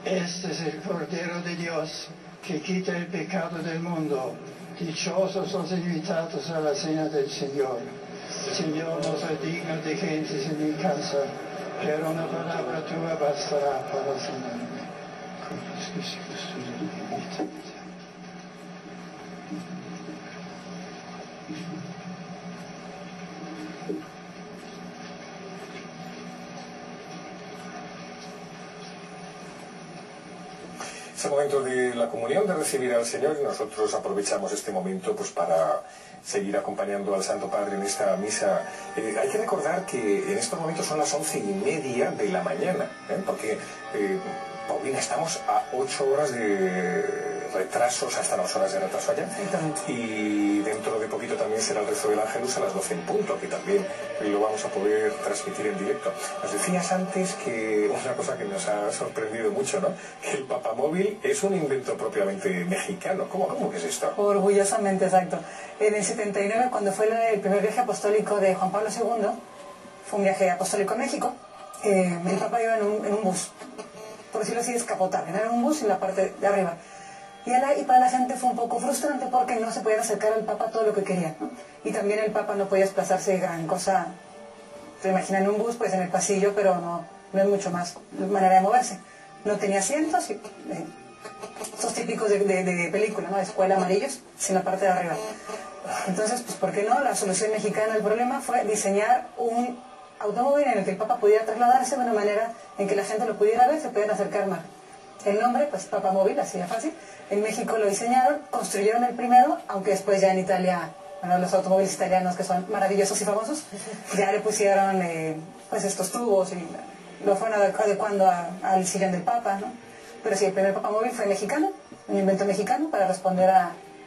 Este es el Cordero de Dios, que quita el pecado del mundo. Dichosos los invitados a la cena del Señor. Señor, no soy digno de que entres en mi casa, pero una palabra tuya bastará para sanarme. Es el momento de la comunión, de recibir al Señor, y nosotros aprovechamos este momento pues para seguir acompañando al Santo Padre en esta misa. Hay que recordar que en estos momentos son las 11:30 de la mañana, porque, Paulina, estamos a 8 horas de retrasos, hasta las horas de retraso allá. Y dentro de poquito también será el rezo del Ángelus a las 12 en punto, que también lo vamos a poder transmitir en directo. Nos decías antes que una cosa que nos ha sorprendido mucho, ¿no? Que el papamóvil es un invento propiamente mexicano. ¿Cómo que es esto? Orgullosamente, exacto. En el 79, cuando fue el primer viaje apostólico de Juan Pablo II, fue un viaje apostólico a México, el Papa iba en un bus, por decirlo así, descapotable, era un bus en la parte de arriba. Y para la gente fue un poco frustrante porque no se podía acercar al Papa todo lo que quería, ¿no? Y también el Papa no podía desplazarse gran cosa. Te imaginas en un bus, pues en el pasillo, pero no es mucho más manera de moverse. No tenía asientos, estos típicos de película, ¿no? De escuela, amarillos, sin la parte de arriba. Entonces, pues ¿por qué no? La solución mexicana al problema fue diseñar un automóvil en el que el Papa pudiera trasladarse de una manera en que la gente lo pudiera ver, se pudieran acercar más. El nombre, pues papamóvil, así de fácil. En México lo diseñaron, construyeron el primero, aunque después ya en Italia, bueno, los automóviles italianos que son maravillosos y famosos, ya le pusieron pues estos tubos y lo fueron adecuando al sillón del Papa, ¿no? Pero sí, el primer papamóvil fue mexicano, un invento mexicano para responder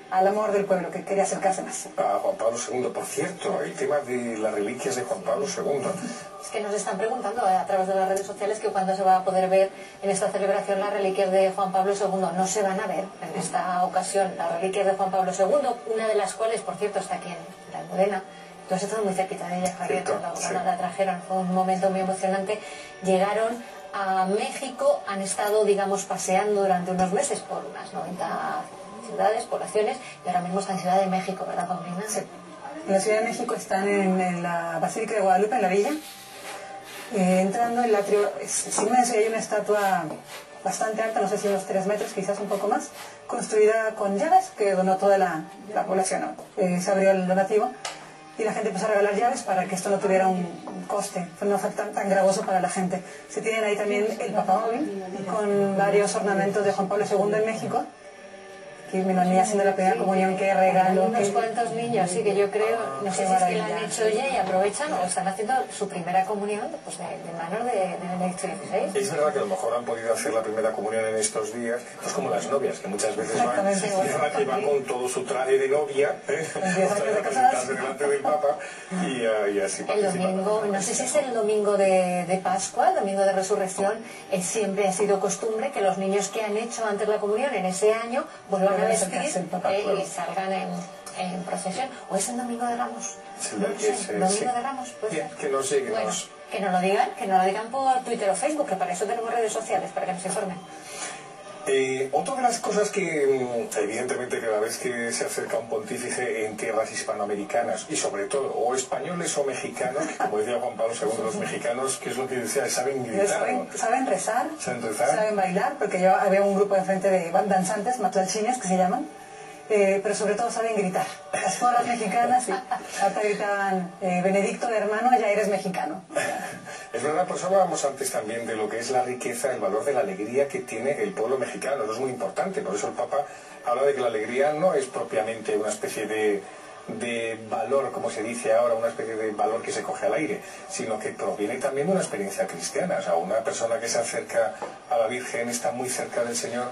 al amor del pueblo que quería acercarse más. A Juan Pablo II, por cierto, el tema de las reliquias de Juan Pablo II. Es que nos están preguntando a través de las redes sociales que cuándo se va a poder ver en esta celebración las reliquias de Juan Pablo II. No se van a ver en esta ocasión las reliquias de Juan Pablo II, una de las cuales, por cierto, está aquí en la Almudena. Entonces estamos muy cerquita de ella, Javier, cuando la trajeron. Fue un momento muy emocionante. Llegaron a México, han estado, digamos, paseando durante unos meses por unas 90 ciudades, poblaciones, y ahora mismo están en Ciudad de México, ¿verdad, Paulina? Sí. En la Ciudad de México están en la Basílica de Guadalupe, en la villa. Entrando en el atrio, es inmenso, y hay una estatua bastante alta, no sé si unos 3 metros, quizás un poco más, construida con llaves que donó toda la población, ¿no? Se abrió el donativo y la gente empezó a regalar llaves para que esto no tuviera un coste, no fue tan gravoso para la gente. Se tienen ahí también el papamóvil con varios ornamentos de Juan Pablo II en México. Que mi niña haciendo la primera comunión, que regalo. Unos cuantos niños, sí, que yo creo, no sé si es que la han hecho ya y aprovechan o están haciendo su primera comunión pues, de manos de Benedicto XVI. Es verdad que a lo mejor han podido hacer la primera comunión en estos días, pues como las novias, que muchas veces van con todo su traje de novia, delante del Papa, y así el domingo, no sé si es el domingo de Pascua, el domingo de Resurrección, siempre ha sido costumbre que los niños que han hecho antes la comunión en ese año vuelvan a vestir y salgan en procesión. ¿O es el domingo de Ramos? ¿Domingo de Ramos? Pues, que nos lleguen. Bueno, que nos lo digan por Twitter o Facebook, que para eso tenemos redes sociales, para que nos informen. Otra de las cosas que, evidentemente, cada vez que se acerca un pontífice en tierras hispanoamericanas, y sobre todo, o españoles o mexicanos, como decía Juan Pablo II, los mexicanos, que es lo que decía, saben gritar, ¿no? Saben rezar, saben bailar, porque yo había un grupo enfrente de danzantes, matlalchines, que se llaman, pero sobre todo saben gritar. Las porras mexicanas, hasta gritaban, Benedicto de hermano, ya eres mexicano. Es verdad, pues hablábamos antes también de lo que es la riqueza, el valor de la alegría que tiene el pueblo mexicano. Eso es muy importante, por eso el Papa habla de que la alegría no es propiamente una especie de de valor, como se dice ahora, una especie de valor que se coge al aire, sino que proviene también de una experiencia cristiana. O sea, una persona que se acerca a la Virgen está muy cerca del Señor.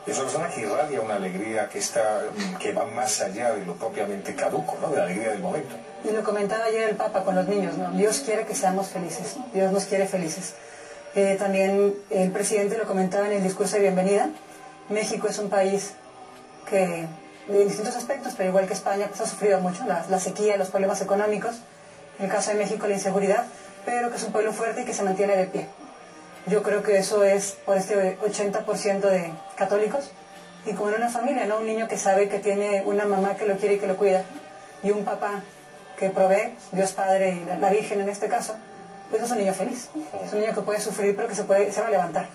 Es una persona que irradia una alegría que va más allá de lo propiamente caduco, ¿no? De la alegría del momento. Y lo comentaba ayer el Papa con los niños, ¿no? Dios quiere que seamos felices, ¿no? Dios nos quiere felices. También el presidente lo comentaba en el discurso de bienvenida. México es un país que, en distintos aspectos, pero igual que España, pues ha sufrido mucho la sequía, los problemas económicos, en el caso de México la inseguridad, pero que es un pueblo fuerte y que se mantiene de pie. Yo creo que eso es por este 80% de católicos, y como en una familia, ¿no? Un niño que sabe que tiene una mamá que lo quiere y que lo cuida, y un papá que provee, Dios Padre y la Virgen en este caso, pues es un niño feliz. Es un niño que puede sufrir, pero que se va a levantar.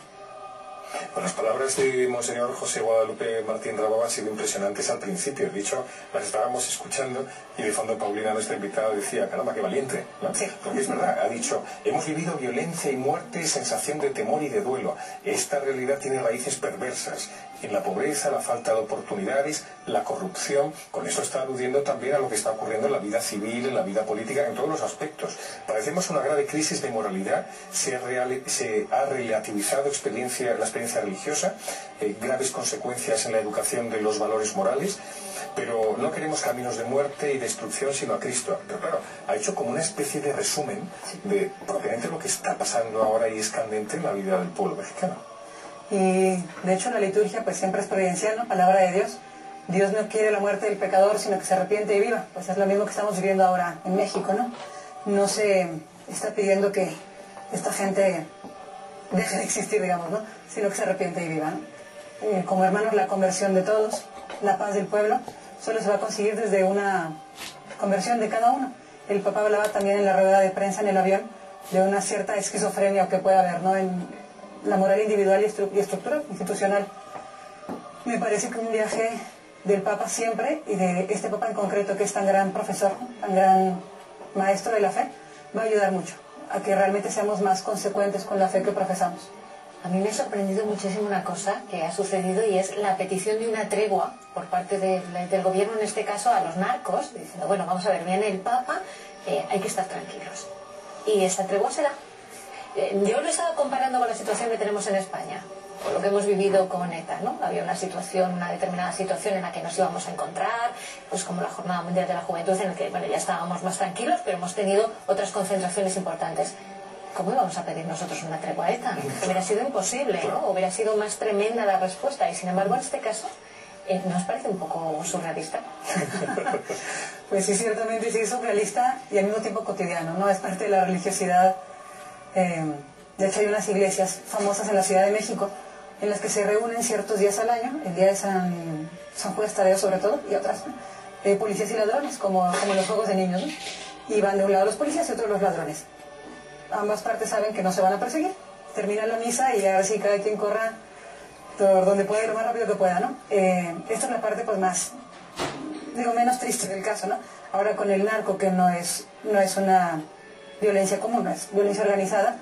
Con las palabras de Monseñor José Guadalupe Martín Rababa han sido impresionantes al principio. De hecho, las estábamos escuchando y de fondo Paulina, nuestra invitada, decía, caramba, qué valiente, ¿no? Sí. Porque es verdad, ha dicho, hemos vivido violencia y muerte, sensación de temor y de duelo. Esta realidad tiene raíces perversas. En la pobreza, la falta de oportunidades, la corrupción. Con eso está aludiendo también a lo que está ocurriendo en la vida civil, en la vida política, en todos los aspectos. Padecemos una grave crisis de moralidad, se ha relativizado la experiencia religiosa, graves consecuencias en la educación de los valores morales, pero no queremos caminos de muerte y destrucción sino a Cristo. Pero claro, ha hecho como una especie de resumen de propiamente lo que está pasando ahora y es candente en la vida del pueblo mexicano. Y de hecho la liturgia pues siempre es providencial, ¿no? Palabra de Dios. Dios no quiere la muerte del pecador, sino que se arrepiente y viva. Pues es lo mismo que estamos viviendo ahora en México, ¿no? No se está pidiendo que esta gente deje de existir, digamos, ¿no? Sino que se arrepiente y viva, ¿no? Como hermanos, la conversión de todos, la paz del pueblo, solo se va a conseguir desde una conversión de cada uno. El Papa hablaba también en la rueda de prensa en el avión de una cierta esquizofrenia que puede haber, ¿no? En la moral individual y estructura institucional. Me parece que un viaje del Papa siempre, y de este Papa en concreto, que es tan gran profesor, tan gran maestro de la fe, va a ayudar mucho a que realmente seamos más consecuentes con la fe que profesamos. A mí me ha sorprendido muchísimo una cosa que ha sucedido, y es la petición de una tregua por parte del gobierno, en este caso a los narcos, diciendo, bueno, vamos a ver, viene el Papa, hay que estar tranquilos. Y esa tregua se da. Yo lo estaba comparando con la situación que tenemos en España, con lo que hemos vivido con ETA, ¿no? Había una determinada situación en la que nos íbamos a encontrar, pues como la Jornada Mundial de la Juventud, en la que, bueno, ya estábamos más tranquilos, pero hemos tenido otras concentraciones importantes. ¿Cómo íbamos a pedir nosotros una tregua a ETA? Hubiera sido imposible, ¿no? Hubiera sido más tremenda la respuesta, y sin embargo en este caso, ¿nos parece un poco surrealista? Pues sí, ciertamente sí es surrealista y al mismo tiempo cotidiano, ¿no? Es parte de la religiosidad. De hecho hay unas iglesias famosas en la Ciudad de México en las que se reúnen ciertos días al año, el día de San Judas Tadeo sobre todo, y otras, policías y ladrones, como los juegos de niños, ¿no? Y van de un lado los policías y otro los ladrones. Ambas partes saben que no se van a perseguir. Termina la misa y a ver si cada quien corra por donde pueda ir lo más rápido que pueda, ¿no? Esta es la parte pues más, menos triste del caso, ¿no? Ahora con el narco, que no es una violencia común, no es violencia organizada,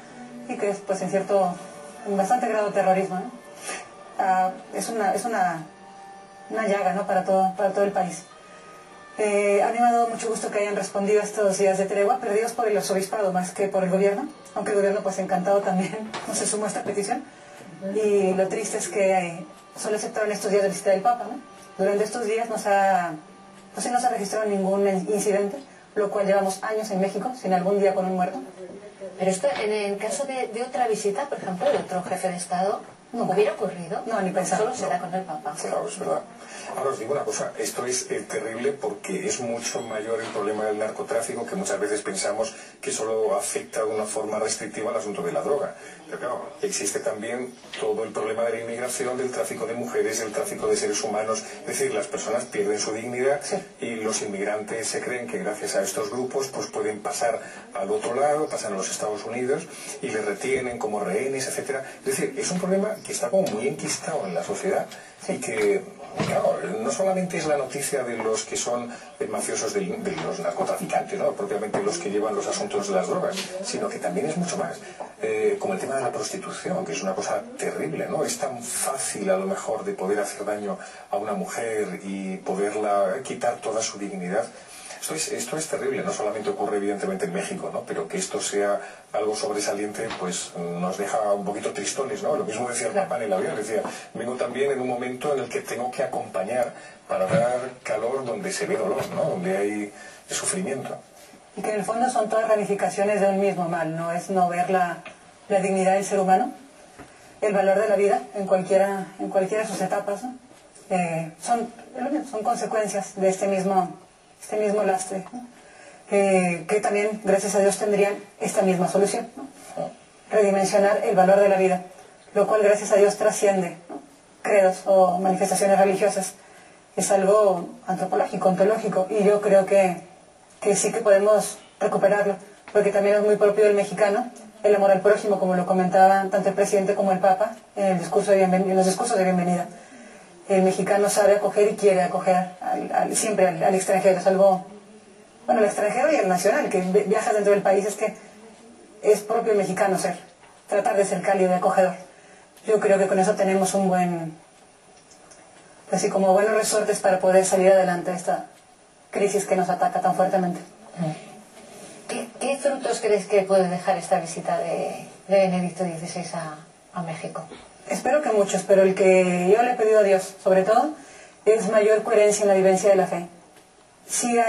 y que es pues en bastante grado terrorismo, ¿no? Es una llaga, ¿no? para todo el país. A mí me ha dado mucho gusto que hayan respondido a estos días de tregua, perdidos por el arzobispado más que por el gobierno, aunque el gobierno pues encantado también no se sumó a esta petición. Y lo triste es que solo aceptaron estos días de visita del Papa, ¿no? Durante estos días no se ha registrado ningún incidente, lo cual llevamos años en México sin algún día con un muerto. Pero esto, en el caso de otra visita, por ejemplo, de otro jefe de Estado, ¿no hubiera ocurrido? No, ni pensar. Solo se da con el Papa. Claro, es verdad. Ahora os digo una cosa, esto es terrible porque es mucho mayor el problema del narcotráfico, que muchas veces pensamos que solo afecta de una forma restrictiva al asunto de la droga. Pero claro, existe también todo el problema de la inmigración, del tráfico de mujeres, del tráfico de seres humanos. Es decir, las personas pierden su dignidad, sí, y los inmigrantes se creen que gracias a estos grupos pues pueden pasar al otro lado, pasan a los Estados Unidos y les retienen como rehenes, etcétera. Es decir, es un problema que está como muy enquistado en la sociedad, sí, y que, claro, no solamente es la noticia de los que son mafiosos de los narcotraficantes, ¿no? Propiamente los que llevan los asuntos de las drogas, sino que también es mucho más, como el tema de la prostitución, que es una cosa terrible, ¿no? Es tan fácil a lo mejor de poder hacer daño a una mujer y poderla quitar toda su dignidad. Esto es terrible, no solamente ocurre evidentemente en México, ¿no? Pero que esto sea algo sobresaliente, pues nos deja un poquito tristones, ¿no? Lo mismo decía el Papa en el avión, decía, vengo también en un momento en el que tengo que acompañar para dar calor donde se ve dolor, ¿no? Donde hay sufrimiento. Y que en el fondo son todas ramificaciones de un mismo mal, no es no ver la dignidad del ser humano, el valor de la vida en cualquiera de sus etapas, ¿no? Son consecuencias de este mismo lastre, ¿no? Que también, gracias a Dios, tendrían esta misma solución, ¿no? Redimensionar el valor de la vida, lo cual, gracias a Dios, trasciende, ¿no? Credos o manifestaciones religiosas. Es algo antropológico, ontológico, y yo creo que sí que podemos recuperarlo, porque también es muy propio del mexicano el amor al prójimo, como lo comentaban tanto el presidente como el Papa en los discursos de bienvenida. El mexicano sabe acoger y quiere acoger siempre al extranjero. Es algo, bueno, el extranjero y el nacional, que viaja dentro del país, es que es propio el mexicano tratar de ser cálido y acogedor. Yo creo que con eso tenemos un buen, así como buenos resortes para poder salir adelante de esta crisis que nos ataca tan fuertemente. ¿Qué frutos crees que puede dejar esta visita de Benedicto XVI a México? Espero que muchos, pero el que yo le he pedido a Dios, sobre todo, es mayor coherencia en la vivencia de la fe. Sí hay